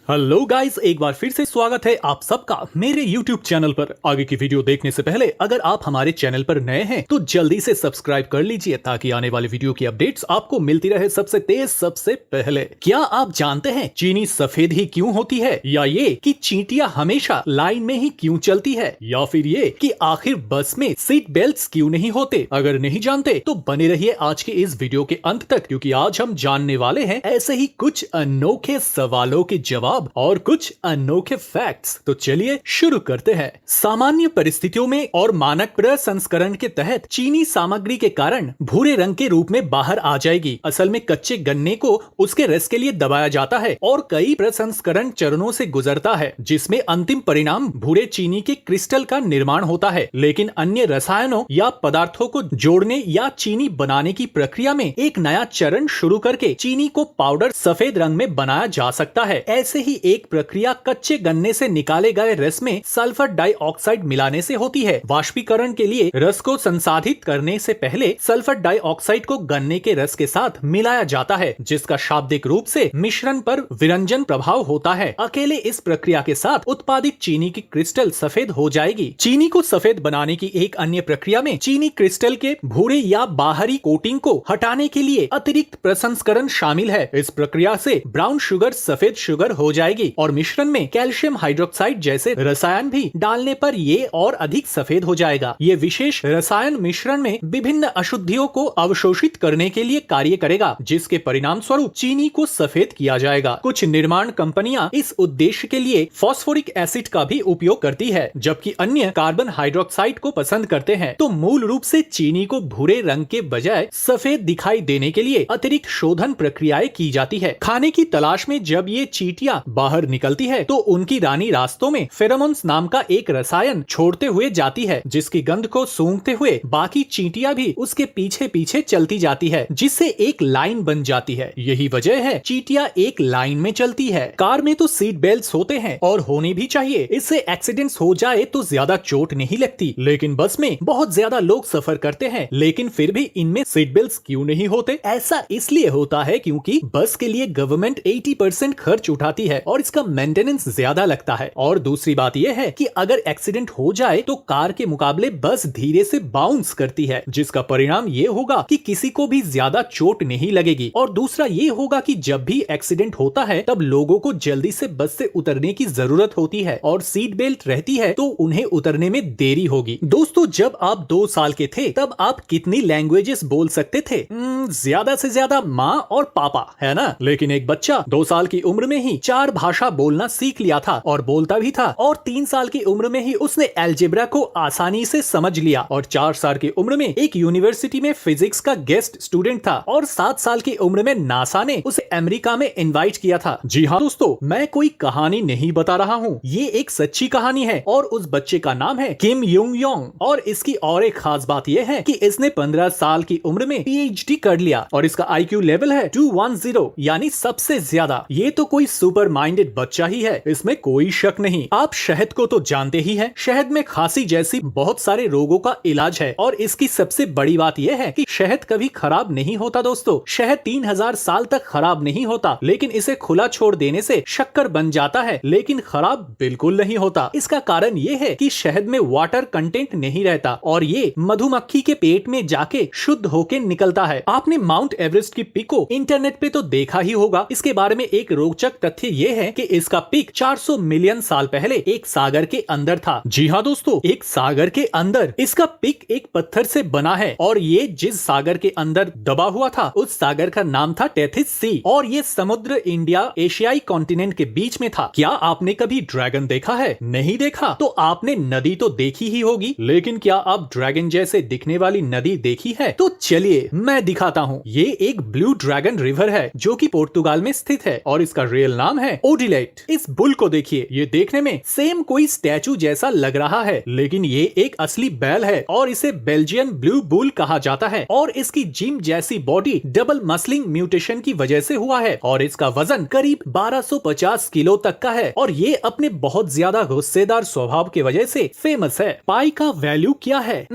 Hello guys, एक बार फिर से स्वागत है आप सबका मेरे YouTube चैनल पर। आगे की वीडियो देखने से पहले अगर आप हमारे चैनल पर नए हैं तो जल्दी से सब्सक्राइब कर लीजिए ताकि आने वाली वीडियो की अपडेट्स आपको मिलती रहे सबसे तेज सबसे पहले। क्या आप जानते हैं चीनी सफेद ही क्यों होती है, या ये कि चींटियां हमेशा लाइन में ही क्यों चलती है, या फिर ये कि आखिर बस में सीट बेल्ट क्यों नहीं होते? अगर नहीं जानते तो बने रहिए आज के इस वीडियो के अंत तक, क्योंकि आज हम जानने वाले हैं ऐसे ही कुछ अनोखे सवालों के जवाब और कुछ अनोखे फैक्ट्स। तो चलिए शुरू करते हैं। सामान्य परिस्थितियों में और मानक प्रसंस्करण के तहत चीनी सामग्री के कारण भूरे रंग के रूप में बाहर आ जाएगी। असल में कच्चे गन्ने को उसके रस के लिए दबाया जाता है और कई प्रसंस्करण चरणों से गुजरता है, जिसमें अंतिम परिणाम भूरे चीनी के क्रिस्टल का निर्माण होता है। लेकिन अन्य रसायनों या पदार्थों को जोड़ने या चीनी बनाने की प्रक्रिया में एक नया चरण शुरू करके चीनी को पाउडर सफेद रंग में बनाया जा सकता है। ऐसे ही एक प्रक्रिया कच्चे गन्ने से निकाले गए रस में सल्फर डाइऑक्साइड मिलाने से होती है। वाष्पीकरण के लिए रस को संसाधित करने से पहले सल्फर डाइऑक्साइड को गन्ने के रस के साथ मिलाया जाता है, जिसका शाब्दिक रूप से मिश्रण पर विरंजन प्रभाव होता है। अकेले इस प्रक्रिया के साथ उत्पादित चीनी की क्रिस्टल सफेद हो जाएगी। चीनी को सफेद बनाने की एक अन्य प्रक्रिया में चीनी क्रिस्टल के भूरे या बाहरी कोटिंग को हटाने के लिए अतिरिक्त प्रसंस्करण शामिल है। इस प्रक्रिया से ब्राउन शुगर सफेद शुगर हो जाएगी और मिश्रण में कैल्शियम हाइड्रोक्साइड जैसे रसायन भी डालने पर ये और अधिक सफेद हो जाएगा। ये विशेष रसायन मिश्रण में विभिन्न अशुद्धियों को अवशोषित करने के लिए कार्य करेगा, जिसके परिणाम स्वरूप चीनी को सफेद किया जाएगा। कुछ निर्माण कंपनियां इस उद्देश्य के लिए फास्फोरिक एसिड का भी उपयोग करती है, जबकि अन्य कार्बन हाइड्रोक्साइड को पसंद करते हैं। तो मूल रूप से चीनी को भूरे रंग के बजाय सफेद दिखाई देने के लिए अतिरिक्त शोधन प्रक्रियाएं की जाती है। खाने की तलाश में जब ये चींटियां बाहर निकलती है तो उनकी रानी रास्तों में फेरोमोन्स नाम का एक रसायन छोड़ते हुए जाती है, जिसकी गंध को सूंघते हुए बाकी चींटियां भी उसके पीछे पीछे चलती जाती है, जिससे एक लाइन बन जाती है। यही वजह है चींटियां एक लाइन में चलती है। कार में तो सीट बेल्ट होते हैं और होने भी चाहिए, इससे एक्सीडेंट्स हो जाए तो ज्यादा चोट नहीं लगती। लेकिन बस में बहुत ज्यादा लोग सफर करते हैं, लेकिन फिर भी इनमें सीट बेल्ट क्यों नहीं होते? ऐसा इसलिए होता है क्योंकि बस के लिए गवर्नमेंट 80% खर्च उठाती है और इसका मेंटेनेंस ज्यादा लगता है। और दूसरी बात यह है कि अगर एक्सीडेंट हो जाए तो कार के मुकाबले बस धीरे से बाउंस करती है, जिसका परिणाम ये होगा कि किसी को भी ज्यादा चोट नहीं लगेगी। और दूसरा ये होगा कि जब भी एक्सीडेंट होता है तब लोगों को जल्दी से बस से उतरने की जरूरत होती है और सीट बेल्ट रहती है तो उन्हें उतरने में देरी होगी। दोस्तों, जब आप 2 साल के थे तब आप कितनी लैंग्वेजेस बोल सकते थे? ज्यादा से ज्यादा माँ और पापा, है ना? लेकिन एक बच्चा 2 साल की उम्र में ही 4 भाषा बोलना सीख लिया था और बोलता भी था, और 3 साल की उम्र में ही उसने अलजेब्रा को आसानी से समझ लिया, और 4 साल की उम्र में एक यूनिवर्सिटी में फिजिक्स का गेस्ट स्टूडेंट था, और 7 साल की उम्र में नासा ने उसे अमेरिका में इनवाइट किया था। जी हाँ दोस्तों, मैं कोई कहानी नहीं बता रहा हूँ, ये एक सच्ची कहानी है और उस बच्चे का नाम है किम युंग योंग। और इसकी और एक खास बात यह है कि इसने 15 साल की उम्र में PhD कर लिया और इसका IQ लेवल है 210, यानी सबसे ज्यादा। ये तो कोई सुपर माइंडेड बच्चा ही है, इसमें कोई शक नहीं। आप शहद को तो जानते ही हैं। शहद में खांसी जैसी बहुत सारे रोगों का इलाज है, और इसकी सबसे बड़ी बात यह है कि शहद कभी खराब नहीं होता दोस्तों। शहद 3000 साल तक खराब नहीं होता, लेकिन इसे खुला छोड़ देने से शक्कर बन जाता है, लेकिन खराब बिल्कुल नहीं होता। इसका कारण ये है कि शहद में वाटर कंटेंट नहीं रहता और ये मधुमक्खी के पेट में जाके शुद्ध होके निकलता है। आपने माउंट एवरेस्ट की पिक को इंटरनेट पे तो देखा ही होगा। इसके बारे में एक रोचक तथ्य ये है कि इसका पीक 400 मिलियन साल पहले एक सागर के अंदर था। जी हाँ दोस्तों, एक सागर के अंदर। इसका पीक एक पत्थर से बना है और ये जिस सागर के अंदर दबा हुआ था उस सागर का नाम था टेथिस सी, और ये समुद्र इंडिया एशियाई कॉन्टिनेंट के बीच में था। क्या आपने कभी ड्रैगन देखा है? नहीं देखा तो आपने नदी तो देखी ही होगी, लेकिन क्या आप ड्रैगन जैसे दिखने वाली नदी देखी है? तो चलिए मैं दिखाता हूँ। ये एक ब्लू ड्रैगन रिवर है जो कि पोर्तुगाल में स्थित है और इसका रियल नाम है ओडिलेट। इस बुल को देखिए, ये देखने में सेम कोई स्टैचू जैसा लग रहा है, लेकिन ये एक असली बैल है और इसे बेल्जियन ब्लू बुल कहा जाता है। और इसकी जिम जैसी बॉडी डबल मसलिंग म्यूटेशन की वजह से हुआ है और इसका वजन करीब 1250 किलो तक का है, और ये अपने बहुत ज्यादा गुस्सेदार स्वभाव की वजह से फेमस है। पाई का वैल्यू क्या है?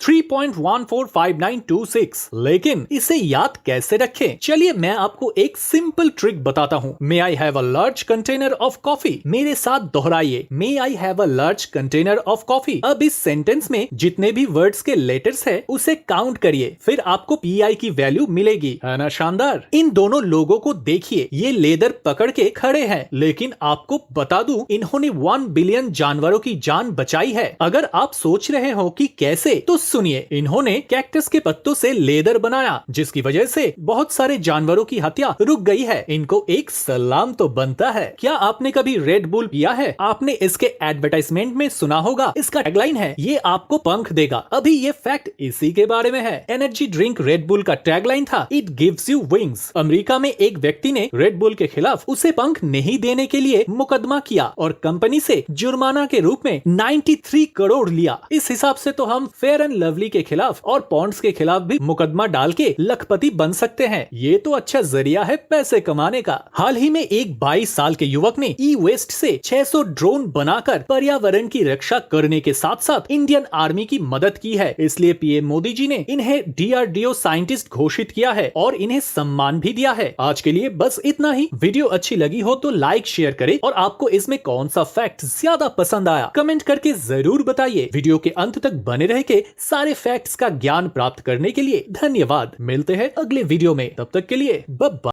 3.145926। लेकिन इसे याद कैसे रखें? चलिए मैं आपको एक सिंपल ट्रिक बताता हूँ। May I have a large container of coffee. मेरे साथ दोहराइए, may I have a large container of coffee. अब इस सेंटेंस में जितने भी वर्ड्स के लेटर्स है उसे काउंट करिए, फिर आपको पीआई की वैल्यू मिलेगी। है ना शानदार? इन दोनों लोगों को देखिए, ये लेदर पकड़ के खड़े हैं, लेकिन आपको बता दूं इन्होंने 1 बिलियन जानवरों की जान बचाई है। अगर आप सोच रहे हो कि कैसे, तो सुनिए, इन्होंने कैक्टस के पत्तों से लेदर बनाया, जिसकी वजह से बहुत सारे जानवरों की हत्या रुक गई है। इनको एक सलाम तो बनता है। क्या आपने कभी रेड बुल पिया है? आपने इसके एडवर्टाइजमेंट में सुना होगा। इसका टैगलाइन है, ये आपको पंख देगा। अभी ये फैक्ट इसी के बारे में है। एनर्जी ड्रिंक रेड बुल का टैगलाइन था, it gives you wings. America में एक व्यक्ति ने रेड बुल के खिलाफ उसे पंख नहीं देने के लिए मुकदमा किया और कंपनी से जुर्माना के रूप में 93 करोड़ लिया। इस हिसाब से तो हम फेयर एंड लवली के खिलाफ और पॉन्ड्स के खिलाफ भी मुकदमा डाल के लखपति बन सकते हैं। ये तो अच्छा जरिया है पैसे कमाने का। हाल ही में एक 22 साल के युवक ने ई वेस्ट से 600 ड्रोन बनाकर पर्यावरण की रक्षा करने के साथ साथ इंडियन आर्मी की मदद की है। इसलिए पीएम मोदी जी ने इन्हें डीआरडीओ साइंटिस्ट घोषित किया है और इन्हें सम्मान भी दिया है। आज के लिए बस इतना ही। वीडियो अच्छी लगी हो तो लाइक शेयर करें और आपको इसमें कौन सा फैक्ट ज्यादा पसंद आया कमेंट करके जरूर बताइए। वीडियो के अंत तक बने रह के सारे फैक्ट्स का ज्ञान प्राप्त करने के लिए धन्यवाद। मिलते हैं अगले वीडियो में, तब तक के लिए बाय बाय।